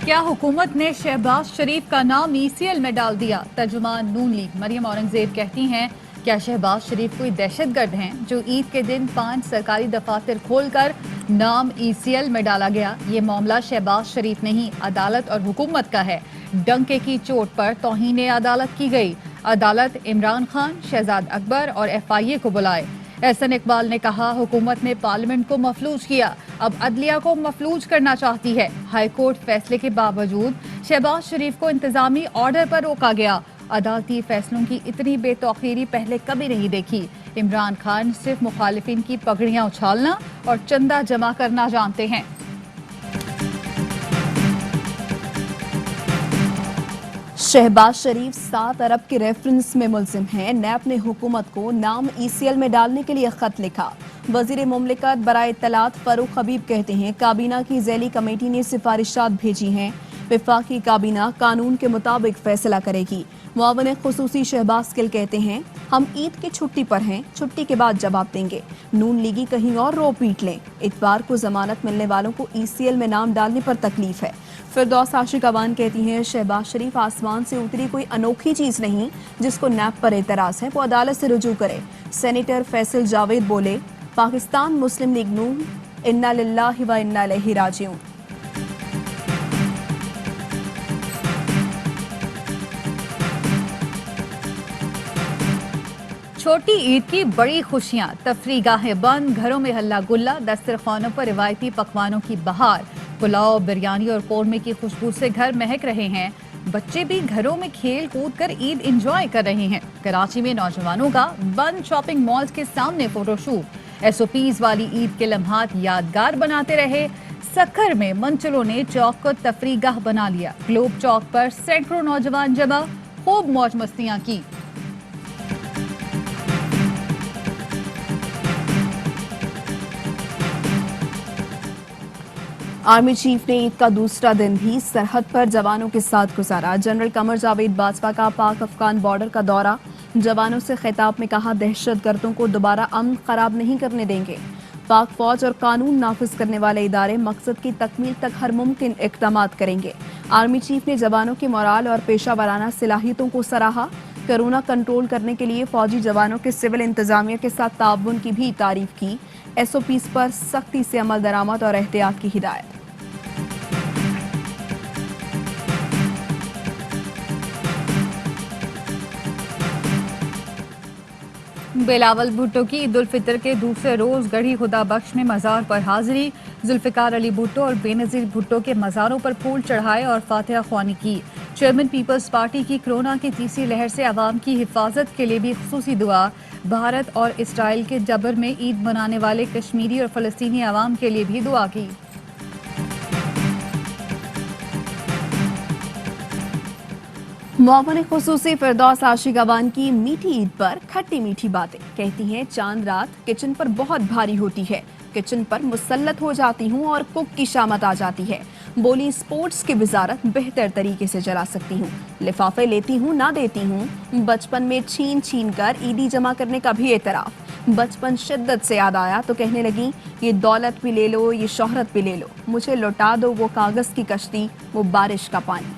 क्या हुकूमत ने शहबाज शरीफ का नाम ECL में डाल दिया? तर्जुमान नून लीग मरियम औरंगजेब कहती हैं, क्या शहबाज शरीफ कोई दहशतगर्द हैं जो ईद के दिन 5 सरकारी दफातर खोलकर नाम ECL में डाला गया? ये मामला शहबाज शरीफ नहीं, अदालत और हुकूमत का है। डंके की चोट पर तौहीन अदालत की गई। अदालत इमरान खान, शहजाद अकबर और FIA को बुलाए। एहसन इकबाल ने कहा, हुकूमत ने पार्लियामेंट को मफलूज किया, अब अदलिया को मफलूज करना चाहती है। हाई कोर्ट फैसले के बावजूद शहबाज शरीफ को इंतजामी ऑर्डर पर रोका गया। अदालती फैसलों की इतनी बेतौखीरी पहले कभी नहीं देखी। इमरान खान सिर्फ मुखालिफिन की पगड़ियां उछालना और चंदा जमा करना जानते हैं। शहबाज शरीफ 7 अरब के रेफरेंस में मुलजिम हैं। नैब ने हुकूमत को नाम ECL में डालने के लिए खत लिखा। वजीर मुमलिकत बराए इत्तलात फारूक हबीब कहते हैं, काबीना की ज़ैली कमेटी ने सिफारिशात भेजी हैं। वफाकी काबीना कानून के मुताबिक फैसला करेगी। मुआवन खुसूसी शहबाज गिल कहते हैं, हम ईद की छुट्टी पर हैं, छुट्टी के बाद जवाब देंगे। नून लीगी कहीं और रो पीट लें। इतवार को जमानत मिलने वालों को ECL में नाम डालने पर तकलीफ है। फिरदौस आशिक अवान कहती हैं, शहबाज शरीफ आसमान से उतरी कोई अनोखी चीज नहीं जिसको नैब पर एतराज है, वो अदालत से रुजू करे। सेनेटर फैसल जावेद बोले, पाकिस्तान मुस्लिम लीग नून इन्ना लिल्लाहि व इन्ना इलैहि राजिऊन। छोटी ईद की बड़ी खुशियां, तफरीगाहें बंद, घरों में हल्ला गुल्ला, दस्तरखानों पर रिवायती पकवानों की बहार। पुलाव, बिरयानी और कौरमे की खुशबू से घर महक रहे हैं। बच्चे भी घरों में खेल कूद कर ईद एंजॉय कर रहे हैं। कराची में नौजवानों का बंद शॉपिंग मॉल्स के सामने फोटोशूट। SOPs वाली ईद के लम्हात यादगार बनाते रहे। सक्खर में मंचलों ने चौक को तफरीगाह बना लिया। ग्लोब चौक पर सैकड़ों नौजवान जमा, खूब मौज मस्तियां की। आर्मी चीफ ने ईद का दूसरा दिन भी सरहद पर जवानों के साथ गुजारा। जनरल कमर जावेद बाजवा का पाक अफगान बॉर्डर का दौरा। जवानों से खिताब में कहा, दहशतगर्दों को दोबारा अमन खराब नहीं करने देंगे। पाक फौज और कानून नाफिज करने वाले इदारे मकसद की तकमील तक हर मुमकिन इक़दाम करेंगे। आर्मी चीफ ने जवानों के मोराल और पेशा वाराना सलाहियतों को सराहा। कोरोना कंट्रोल करने के लिए फौजी जवानों के सिविल इंतजामिया के साथ ताउन की भी तारीफ की। SOPs पर सख्ती से अमल दरामद और एहतियात की हिदायत। बिलावल भुट्टो की ईद उल फितर के दूसरे रोज गढ़ी खुदा बख्श में मज़ार पर हाजिरी। जुल्फिकार अली भुट्टो और बेनज़ीर भुट्टो के मज़ारों पर फूल चढ़ाए और फातिहा ख्वानी की। चेयरमैन पीपल्स पार्टी की कोरोना की तीसरी लहर से अवाम की हिफाजत के लिए भी खुसूसी दुआ। भारत और इसराइल के जबर में ईद मनाने वाले कश्मीरी और फ़लस्तीनी अवाम के लिए भी दुआ की। मुआवन खुसूसी फिरदौस आशिक अवान की मीठी ईद पर खट्टी मीठी बातें। कहती हैं, चांद रात किचन पर बहुत भारी होती है, किचन पर मुसल्लत हो जाती हूँ और कुक की शामत आ जाती है। बोली, स्पोर्ट्स की वजारत बेहतर तरीके से चला सकती हूँ। लिफाफे लेती हूँ ना देती हूँ। बचपन में छीन छीन कर ईदी जमा करने का भी एतराफ। बचपन शिद्दत से याद आया तो कहने लगी, ये दौलत भी ले लो, ये शोहरत भी ले लो, मुझे लौटा दो वो कागज की कश्ती, वो बारिश का पानी।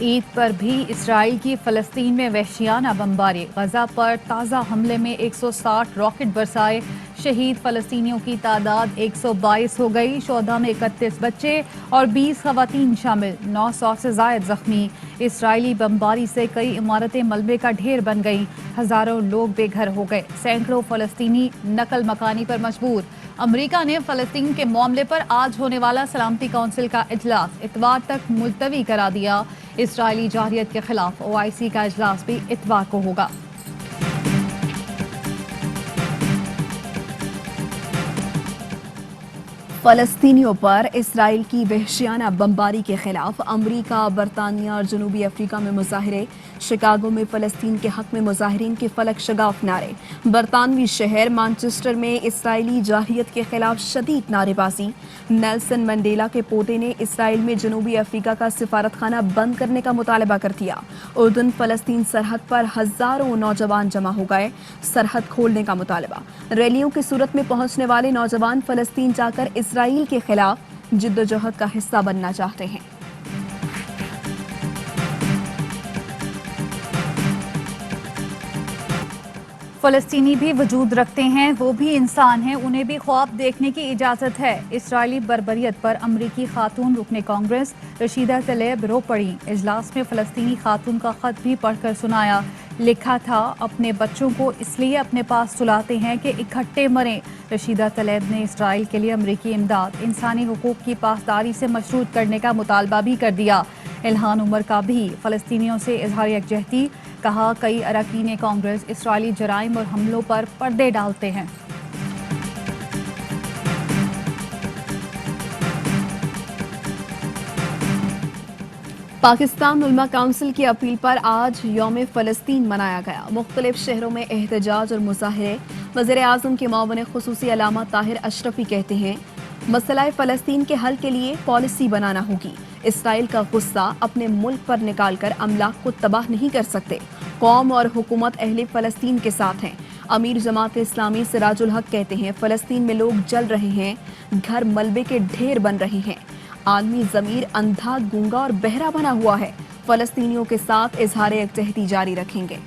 ईद पर भी इसराइल की फ़लस्तीन में वहशियाना बमबारी। गजा पर ताज़ा हमले में 160 रॉकेट बरसाए। शहीद फ़लस्तीनियों की तादाद 122 हो गई। शोधा में 31 बच्चे और 20 खवातीन शामिल, 900 से ज़ायद जख्मी। इसराइली बमबारी से कई इमारतें मलबे का ढेर बन गईं। हज़ारों लोग बेघर हो गए। सैकड़ों फ़लस्तीनी नकल मकानी पर मजबूर। अमेरिका ने फ़लस्तीन के मामले पर आज होने वाला सलामती काउंसिल का इजलास इतवार तक मुलतवी करा दिया। इसराइली जारियत के खिलाफ OIC का इजलास भी इतवार को होगा। फलस्तीनियों पर इसराइल की वहशियाना बमबारी के खिलाफ अमरीका, बरतानिया और जनूबी अफ्रीका में मुजाहरे। शिकागो में फलस्तीन के हक में मुजाहिरीन के फलक शगाफ नारे। बरतानवी शहर मैनचेस्टर में इसराइली जाहिलियत के खिलाफ शदीद नारेबाजी। नेल्सन मंडेला के पोते ने इसराइल में जनूबी अफ्रीका का सिफारतखाना बंद करने का मुतालबा कर दिया। उर्दन फलस्तीन सरहद पर हजारों नौजवान जमा हो गए। सरहद खोलने का मुतालबा। रैलियों की सूरत में पहुंचने वाले नौजवान फलस्तीन जाकर इसराइल के खिलाफ जिद्दोजहद का हिस्सा बनना चाहते हैं। फलस्तीनी भी वजूद रखते हैं, वो भी इंसान हैं, उन्हें भी ख्वाब देखने की इजाज़त है। इसराइली बर्बरियत पर अमरीकी खातून रुकने कांग्रेस रशीदा तलेब रो पड़ी। इजलास में फलस्तीनी खातून का खत भी पढ़कर सुनाया। लिखा था, अपने बच्चों को इसलिए अपने पास सुलाते हैं कि इकट्ठे मरें। रशीदा तलेब ने इसराइल के लिए अमरीकी इमदाद, इंसानी हुकूक की पासदारी से मशरूत करने का मुतालबा भी कर दिया। इल्हान उमर का भी फलस्तीनियों से इजहार यकजहती। कहा, कई अरकान कांग्रेस इसराइली जराइम और हमलों पर पर्दे डालते हैं। पाकिस्तान उलमा काउंसिल की अपील पर आज यौम फ़लस्तीन मनाया गया। मुख्तलिफ शहरों में एहतजाज और मुजाहरे। वज़ीर आज़म के मुआविन ख़ुसूसी अल्लामा ताहिर अशरफी कहते हैं, मसला फ़लस्तीन के हल के लिए पॉलिसी बनाना होगी। इसराइल का गुस्सा अपने मुल्क पर निकाल कर अमलाक को तबाह नहीं कर सकते। कौम और हुकूमत अहले फ़लस्तीन के साथ हैं। अमीर जमात इस्लामी सिराजुल हक कहते हैं, फ़लस्तीन में लोग जल रहे हैं, घर मलबे के ढेर बन रहे हैं। आलमी ज़मीर अंधा, गूंगा और बहरा बना हुआ है। फ़लस्तीनियों के साथ इजहार यकजहती जारी रखेंगे।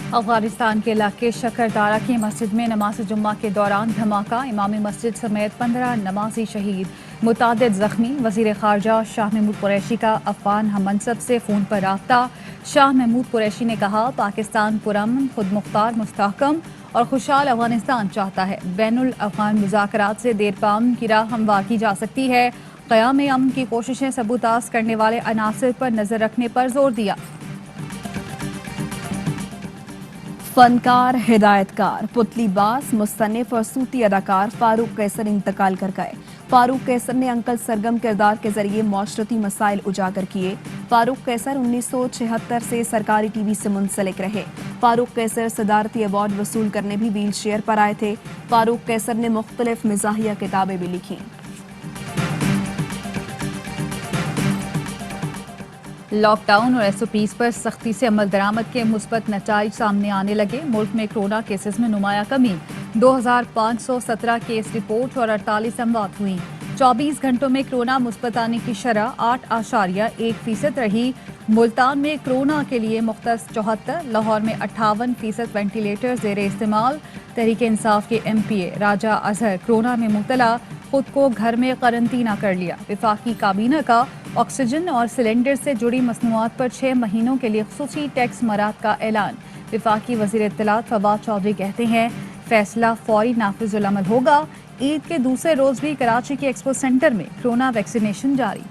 अफगानिस्तान के इलाके शकरदारा की मस्जिद में नमाज जुम्मा के दौरान धमाका। इमामी मस्जिद समेत 15 नमाजी शहीद, मुतादिद जख्मी। वज़ीर ख़ारजा शाह महमूद कुरैशी का अफ़गान हम मनसब से फ़ोन पर राब्ता। शाह महमूद कुरैशी ने कहा, पाकिस्तान पुरअमन, खुद मुख्तार, मुस्तहकम और खुशहाल अफगानिस्तान चाहता है। बैनुल अफ़गान मुज़ाकरात से देरपाम की राह हमवार की जा सकती है। क़याम अमन की कोशिशें सबूताज़ करने वाले अनासर पर नज़र रखने पर जोर दिया। फनकार, हिदायतकार, पुतलीबाज, मुस्तनिफ और सूती अदाकार फारूक कैसर इंतकाल कर गए। फारूक कैसर ने अंकल सरगम किरदार के जरिए माशरती मसाइल उजागर किए। फारूक कैसर 1976 से सरकारी टीवी से मुंसलिक रहे। फारूक कैसर सदारती अवार्ड वसूल करने भी व्हील चेयर पर आए थे। फारूक कैसर ने मुख्तलिफ मिजाहिया किताबें भी लिखी। लॉकडाउन और एसओपीज पर सख्ती से अमल दरामद के मुस्बत नताइज सामने आने लगे। मुल्क में कोरोना केसेस में नुमाया कमी। 2517 केस रिपोर्ट और 48 अमवात हुई। 24 घंटों में कोरोना मुस्बत आने की शरह 8.1% रही। मुल्तान में कोरोना के लिए मुख्तस 74, लाहौर में 58% वेंटिलेटर जेर इस्तेमाल। तहरीक इंसाफ के एमपीए राजा अजहर कोरोना में मुब्तला, खुद को घर में करंतना कर लिया। वफाकी काबीना का ऑक्सीजन और सिलेंडर से जुड़ी मसनूआत पर 6 महीनों के लिए खुसूसी टैक्स मरात का ऐलान। वफाकी वज़ीर इत्तलात फवाद चौधरी कहते हैं, फैसला फौरी नाफिजुल अमल होगा। ईद के दूसरे रोज भी कराची के एक्सपो सेंटर में कोरोना वैक्सीनेशन जारी।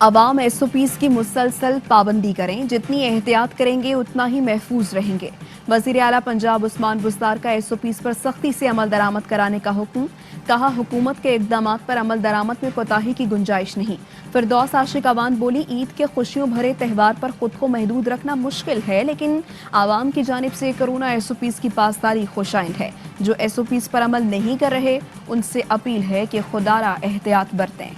अवाम एसओपीज की मुसलसल पाबंदी करें। जितनी एहतियात करेंगे उतना ही महफूज रहेंगे। वज़ीर आला पंजाब उस्मान बुज़दार का एसओपीज पर सख्ती से अमल दरामद कराने का हुक्म। कहा, हुकूमत के इक़दामात पर अमल दरामद में कोताही की गुंजाइश नहीं। फिरदौस आशिक अवान बोली, ईद के खुशियों भरे त्यौहार पर खुद को महदूद रखना मुश्किल है, लेकिन आवाम की जानिब से कोरोना एसओपीज की पासदारी खुशाइंद है। जो एसओपीज पर अमल नहीं कर रहे, उनसे अपील है कि खुदारा एहतियात बरतें।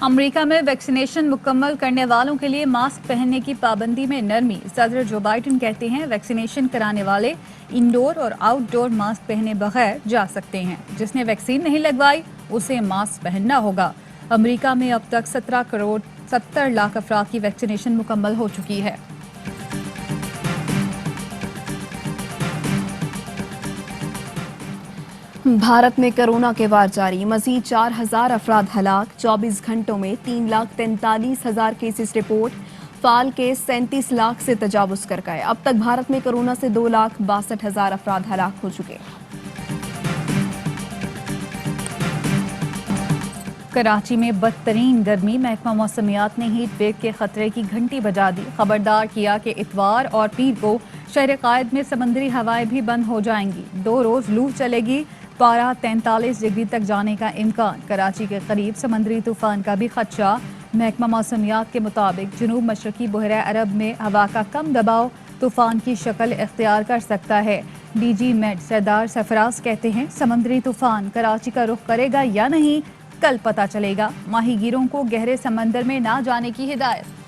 अमेरिका में वैक्सीनेशन मुकम्मल करने वालों के लिए मास्क पहनने की पाबंदी में नरमी। सदर जो बाइडन कहते हैं, वैक्सीनेशन कराने वाले इंडोर और आउटडोर मास्क पहने बगैर जा सकते हैं। जिसने वैक्सीन नहीं लगवाई उसे मास्क पहनना होगा। अमेरिका में अब तक 17 करोड़ 70 लाख अफराद की वैक्सीनेशन मुकम्मल हो चुकी है। भारत में कोरोना के वार जारी। मजीद 4000 अफराद हलाक। 24 घंटों में 3,43,000 केसेस रिपोर्ट। फाल के 37 लाख से तजावुज कर गए। अब तक भारत में कोरोना से 2,62,000 अफराद हलाक हो चुके। कराची में बदतरीन गर्मी, महकमा मौसमियात ने हीट वेव के खतरे की घंटी बजा दी। खबरदार किया कि इतवार और पीर को शहर कायद में समंदरी हवाएं भी बंद हो जाएंगी। 2 रोज लू चलेगी, पारा 43 डिग्री तक जाने का इम्कान। कराची के करीब समंदरी तूफान का भी खदशा। महकमा मौसमियात के मुताबिक जनूब मशरकी बहरा अरब में हवा का कम दबाव तूफान की शक्ल इख्तियार कर सकता है। डीजी मेट सरदार सरफराज कहते हैं समंदरी तूफान कराची का रुख करेगा या नहीं कल पता चलेगा। माहीगीरों को गहरे समंदर में ना जाने की हिदायत।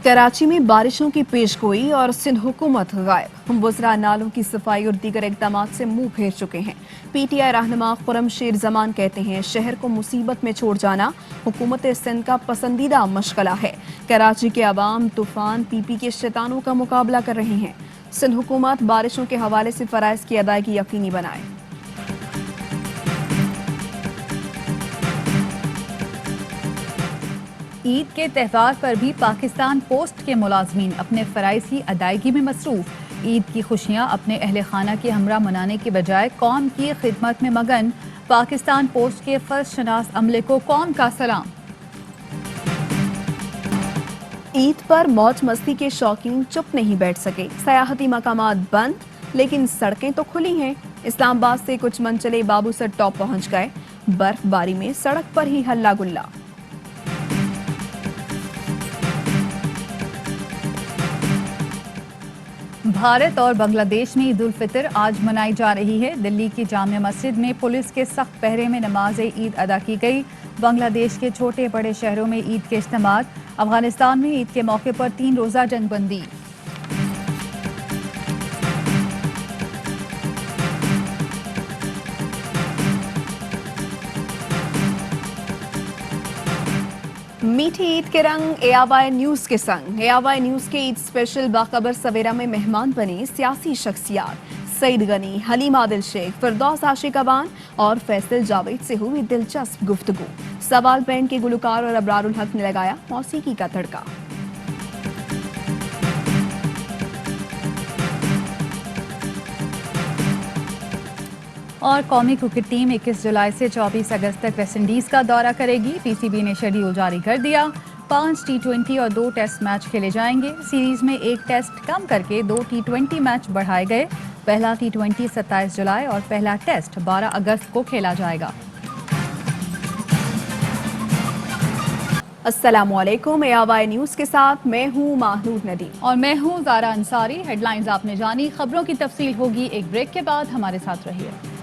कराची में बारिशों की पेशगोई और सिंध हुकूमत गायब। बुजरा नालों की सफाई और दीगर इकदाम से मुंह फेर चुके हैं। पीटीआई रहनुमा खुरम शेर जमान कहते हैं शहर को मुसीबत में छोड़ जाना हुकूमत सिंध का पसंदीदा मशगला है। कराची के अवाम तूफान पीपी के शैतानों का मुकाबला कर रहे हैं। सिंध हुकूमत बारिशों के हवाले से फराइज की अदायगी यकीनी बनाए। ईद के त्यौहार पर भी पाकिस्तान पोस्ट के मुलाजमीन अपने फराइज की अदायगी में मसरूफ। ईद की खुशियां अपने अहले खाना के हमरा मनाने के बजाय कौम की खिदमत में मगन। पाकिस्तान पोस्ट के फर्ज शनास अमले को कौम का सलाम। ईद पर मौज मस्ती के शौकीन चुप नहीं बैठ सके। सयाहती मकामात बंद, लेकिन सड़कें तो खुली हैं। इस्लामाबाद से कुछ मनचले बाबूसर टॉप पहुंच गए। बर्फबारी में सड़क पर ही हल्ला गुल्ला। भारत और बांग्लादेश में ईद उल फितर आज मनाई जा रही है। दिल्ली की जामिया मस्जिद में पुलिस के सख्त पहरे में नमाज ईद अदा की गई। बांग्लादेश के छोटे बड़े शहरों में ईद के इज्तिमात। अफगानिस्तान में ईद के मौके पर 3 रोजा जंगबंदी। मीठी ईद के रंग एआवाई न्यूज के संग। एआवाई न्यूज के ईद स्पेशल बाखबर सवेरा में मेहमान बने सियासी शख्सियात। सईद गनी, हलीम आदिल शेख, फिरदौस आशिक अबान और फैसल जावेद से हुई दिलचस्प गुफ्तगू। सवाल बैंड के गुलकार और अबरारुल हक ने लगाया मौसीकी का तड़का। और कौमी क्रिकेट टीम 21 जुलाई से 24 अगस्त तक वेस्ट इंडीज का दौरा करेगी। पीसीबी ने शेड्यूल जारी कर दिया। 5 T20 और 2 टेस्ट मैच खेले जाएंगे। सीरीज में 1 टेस्ट कम करके 2 T20 मैच बढ़ाए गए। पहला T20 27 जुलाई और पहला टेस्ट 12 अगस्त को खेला जाएगा। अस्सलामुअलैकुम। एआवाई न्यूज के साथ मैं हूँ माहनूद नदीम और मैं हूँ ज़ारा अंसारी। हेडलाइंस आपने जानी, खबरों की तफसील होगी एक ब्रेक के बाद। हमारे साथ रहिए।